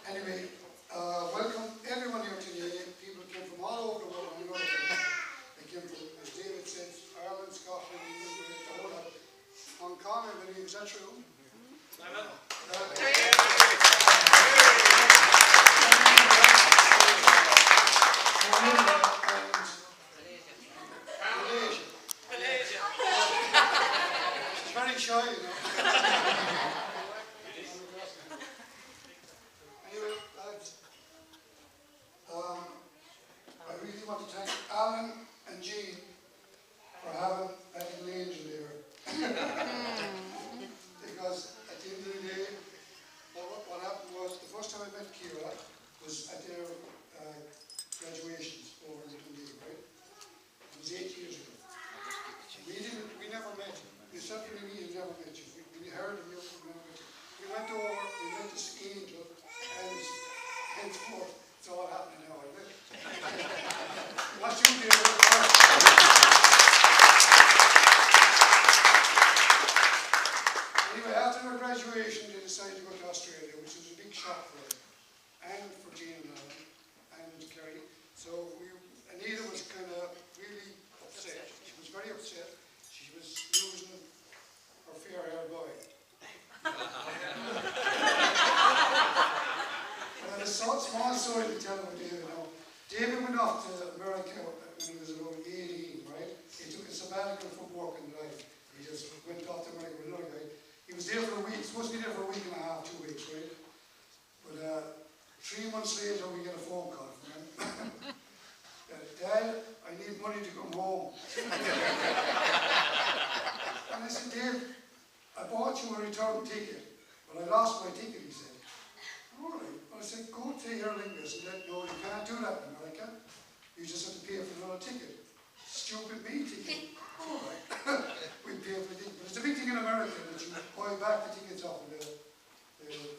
Anyway, welcome everyone here today. People came from all over the world. You know, they came from, as David said, Ireland, Scotland, England, the whole lot. Hong Kong, I believe. Is that true? Malaysia. She's very shy, you know. Anyway, lads, I really want to thank Alan and Jean for having that little angel there. Because at the end of the day, what happened was, the first time I met Kira was at their graduations over in Dundee, right? It was 8 years ago. We never met you. Yourself and me had never met you. We heard of you, we never met you. We went over, we met this angel, and henceforth, it's all happening now, isn't it? What you did was Anyway, after our graduation, they decided to go to Australia, which was a big shock for them, and for Jean and Alan, and Kerry. So Anita was kind of really upset. She was very upset. She was losing her fair-haired boy. Well, a small story to tell about David now. David went off to America when he was about 18, right? He took a sabbatical from work in life. He just went off to America with another guy. He was there for a week, supposed to be there for a week and a half, 2 weeks, right? But 3 months later, we get a phone call from him. Dad, I need money to come home. And I said, Dave, I bought you a return ticket, but I lost my ticket, he said. All right. Well, I said, go to Aer Lingus. And said, no, you can't do that in America. You just have to pay for another ticket. Stupid me ticket. All right. We pay for the ticket. But it's a big thing in America that you buy back the tickets off of the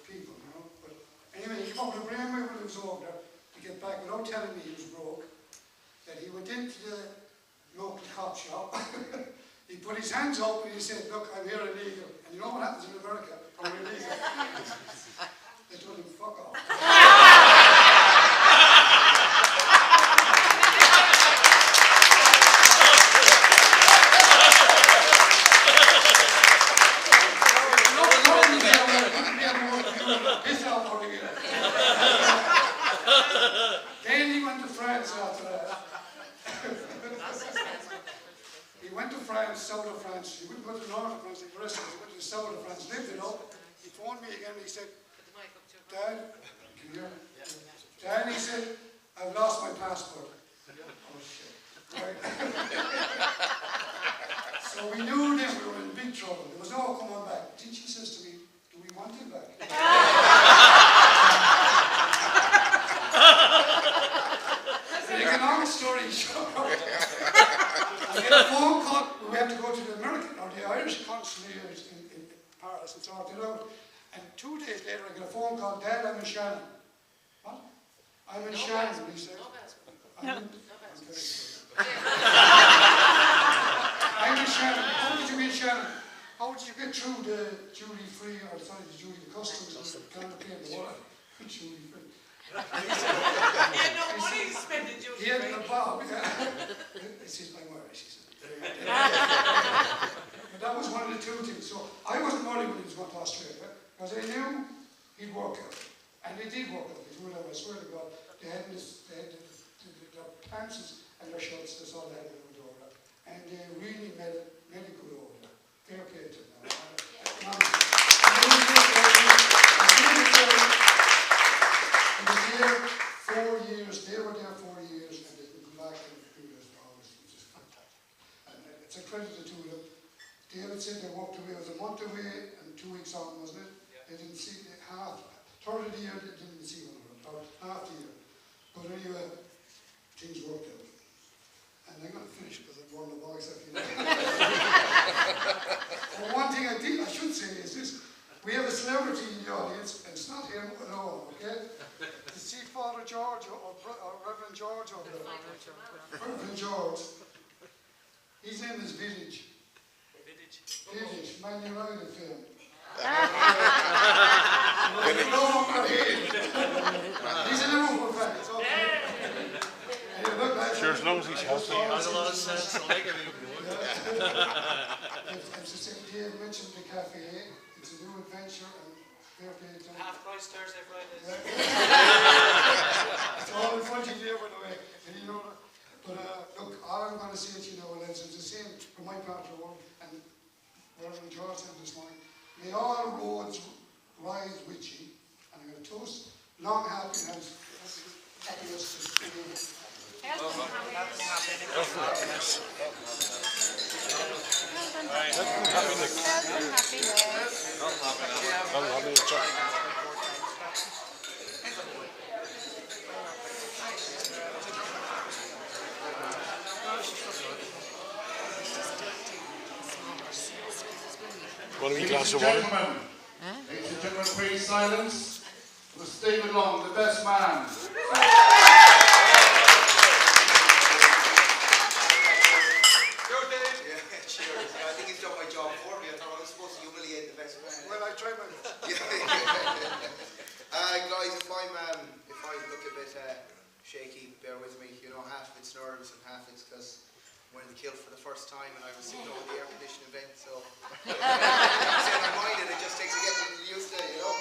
people, you know. But anyway, he came up with a brainwave when he was over there to get back without telling me he was broke. That he went into the local cop shop. He put his hands up and he said, look, I'm here illegal. And you know what happens in America? I'm illegal. They told him, fuck off. Then he went to France after that. He went to France, south of France. He wouldn't go to the north of France like the rest of us. He went to the south of France, lived it up. He phoned me again and he said, Dad, can you hear me? Dad, he said, I've lost my passport. Oh shit. Right. So we knew then we were in big trouble. There was no coming back. Then she says to me, do we want him back? An economic story short. I get a phone call. We have to go to the American or the Irish consulate in Paris and sort it out. And 2 days later, I get a phone call. Dad, I'm in Shannon. What? I'm in Shannon. He said. I'm in Shannon. How did you get Shannon? How did you get through the duty-free, or sorry, the customs and kind of pay the water? Duty-free. He had no money to spend in duty-free. He had no bob. He says, I'm Irish, he said. But that was one of the two things. So I wasn't worried when he was going to Australia, because I knew he'd work out. And they did work out. They do it, I swear to God. They had their pants and their shirts, that's all they had to do over there. And they really made it good over there. Fair play to them. He was there 4 years, they were there 4 years, and they could come back in 2 years for always, which is fantastic. And it's a credit to them. David said they walked away, it was a month away and 2 weeks on, wasn't it? Yeah. They didn't see half, third of the year they didn't see one of them, or half the year. But anyway, things worked out. And I'm going to finish because I've won the box, I feel. But one thing I should say is this. We have a celebrity in the audience, and it's not him alone, okay? You see Father George or Reverend George over there? Reverend George. His name is Village. Village, Man United film. He's in the Liverpool fan, it's all good. Sure, as long as he's healthy. Has a lot of sense. I like it. As I said, Dave mentioned the cafe. It's a new adventure and fair play to him. Half price Thursday, Fridays. It's all in front of you, by the way. And you know, but look, all I'm going to say to you now, lads, is the same from my part of the world and wherever in Georgetown this morning. May all roads rise with you, and I'm going to toast long happiness to you. Want a wee glass of water? Ladies and gentlemen, please silence. Mr. David Long, the best man. Ger Dave. Yeah, cheers. I think he's done my job for me. I thought I was supposed to humiliate the best man. Well, I tried my best. Guys, if I look a bit shaky, bear with me. You know, half of it's nerves and half it's because I went to the kill for the first time and I was sitting over the air conditioning vent, so I said I mind it. It just takes a getting used to, you know.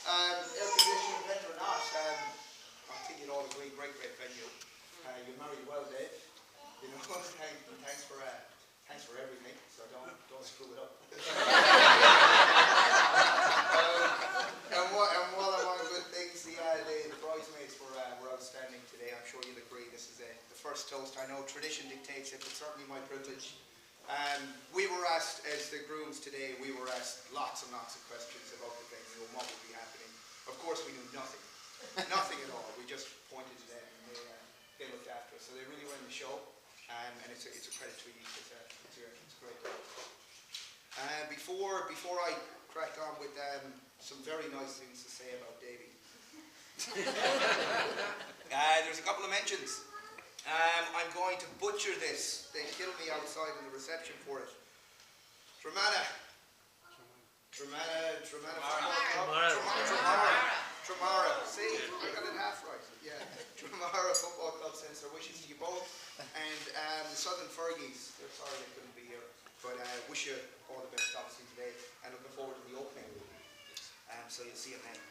Air conditioning vent or not, I think you'd all agree, great venue. You married well, Dave. You know, thanks for everything. So don't screw it up. And while I'm on good things, the bridesmaids were outstanding today. I'm sure you'll agree. This is the first toast. I know tradition dictates it, but certainly my privilege. We were asked, as the grooms today, we were asked lots and lots of questions about the venue and what would be happening. Of course, we knew nothing. Nothing at all. We just pointed to them and they looked after us. So they really ran the show, and it's a credit to you. It's great. Before I crack on with some very nice things to say about Davy, there's a couple of mentions. I'm going to butcher this. They killed me outside in the reception for it. Tremara. See, I got it half right. Yeah. Tremara Football Club sends their wishes to you both. And the Southern Fergies, they're sorry they couldn't be here. But wish you all the best obviously today and looking forward to the opening. So you'll see it then.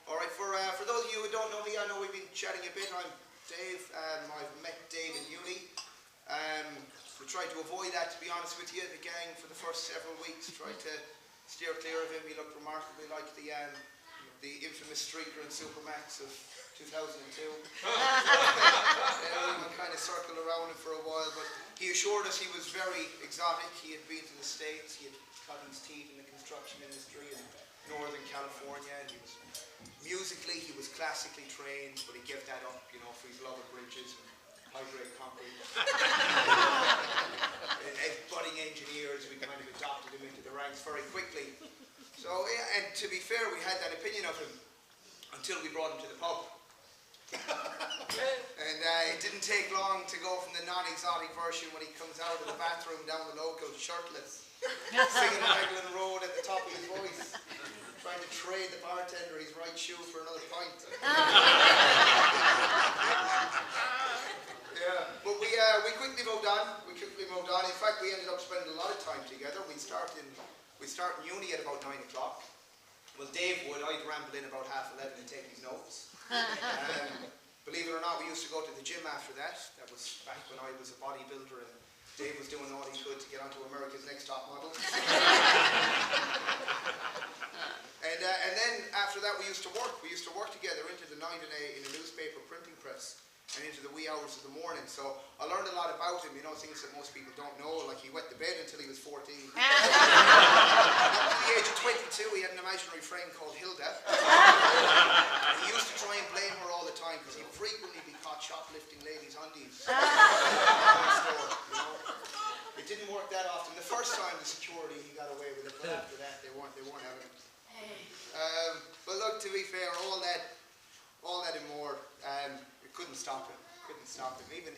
Alright, for those of you who don't know me, I know we've been chatting a bit. I'm Dave. I've met Dave in uni. We tried to avoid that, to be honest with you. The gang for the first several weeks tried to steer clear of him. He looked remarkably like the infamous streaker in Supermax of 2002. We kind of circled around him for a while, but he assured us he was very exotic. He had been to the States. He had cut his teeth in the construction industry in Northern California, and musically he was classically trained, but he gave that up, you know, for his love of bridges and high-grade concrete. As budding engineers, we kind of adopted him into the ranks very quickly. So, yeah, and to be fair, we had that opinion of him until we brought him to the pub. And it didn't take long to go from the non-exotic version when he comes out of the bathroom down the local shirtless, singing Raglan Road at the top of his voice, trying to trade the bartender his right shoe for another pint. Yeah, but we quickly moved on. In fact, we ended up spending a lot of time together. We start in uni at about 9 o'clock. Well, Dave would. I'd ramble in about 11:30 and take his notes. Believe it or not, we used to go to the gym after that. That was back when I was a bodybuilder and Dave was doing all he could to get onto America's Next Top Model. And then after that we used to work. We used to work together into the night in a newspaper printing press and into the wee hours of the morning. So I learned a lot about him, you know, things that most people don't know, like he wet the bed until he was 14. At the age of 22 he had an imaginary friend called Hilda. He used to try and blame her all the time because he'd frequently be caught shoplifting ladies' undies. You know? It didn't work that often. The first time the security he got away with it, but after that they weren't having it. But look, to be fair, all that and more, it couldn't stop him.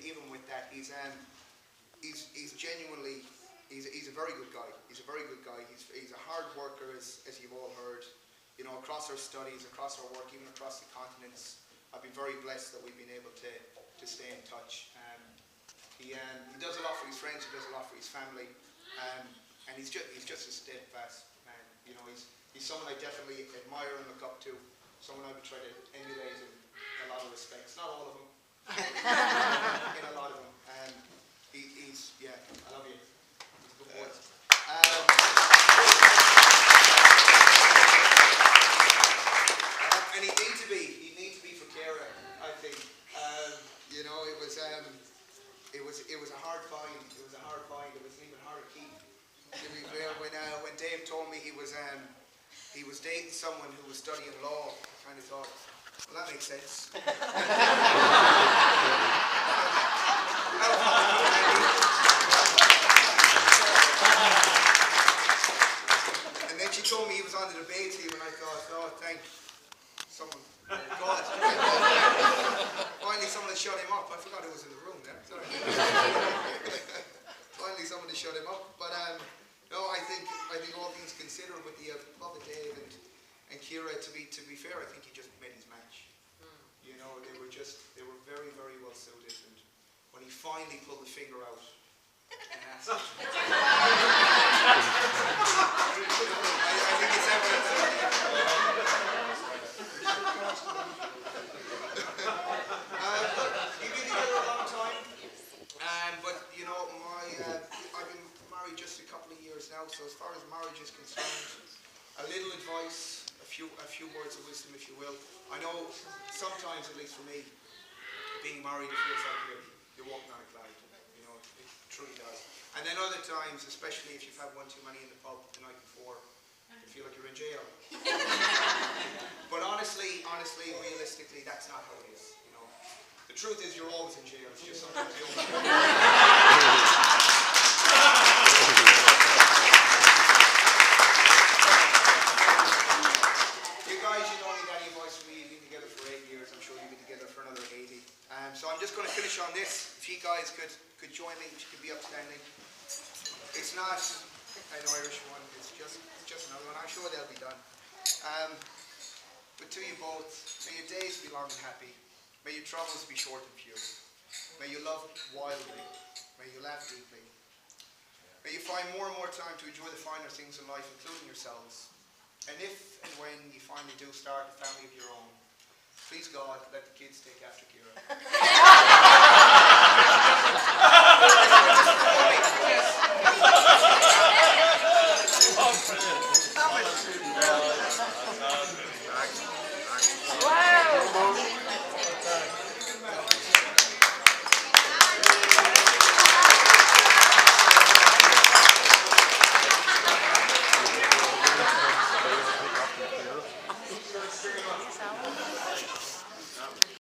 Even with that, he's genuinely he's a very good guy. He's a very good guy. He's a hard worker, as you've all heard. You know, across our studies, across our work, even across the continents, I've been very blessed that we've been able to stay in touch. He does a lot for his friends. He does a lot for his family, and he's just a steadfast man. You know, he's someone I definitely admire and look up to. Someone I would try to emulate in a lot of respects. Not all of them, in a lot of them. Yeah, I love you. He's a good boy. And he'd need to be for Kara, I think. You know, it was a hard find. It was a hard find. It was an even harder keep. To be fair, when Dave told me he was dating someone who was studying law, I kind of thought, well, that makes sense. And then she told me he was on the debate team, and I thought, oh, thank someone. God. Finally, someone had shut him up. I forgot who was in the room there. Sorry. Finally, someone had shut him up. But no, I think all things considered, with the love of Dave and Kira, to be fair, I think he just met his match. You know, they were very, very well suited. And when he finally pulled the finger out and asked him, I think it's evident. We've been together a long time, but you know, I've been married just a couple of years now. So as far as marriage is concerned, a little advice, a few words of wisdom, if you will. I know sometimes, at least for me, being married, it feels like you're walking on a cloud. You know, it truly does. And then other times, especially if you've had one too many in the pub the night before, you feel like you're in jail. But honestly, realistically, that's not how it is. You know, the truth is you're always in jail. It's just sometimes you don't know. You guys, you don't need any advice from me. You've been together for 8 years. I'm sure you'll be together for another 80. So I'm just going to finish on this. If you guys could join me, if you could be upstanding. It's not an Irish one. It's just another one. I'm sure they'll be done. But to you both, may your days be long and happy. May your troubles be short and few. May you love wildly. May you laugh deeply. May you find more and more time to enjoy the finer things in life, including yourselves. And if and when you finally do start a family of your own, please God, let the kids take after Kira.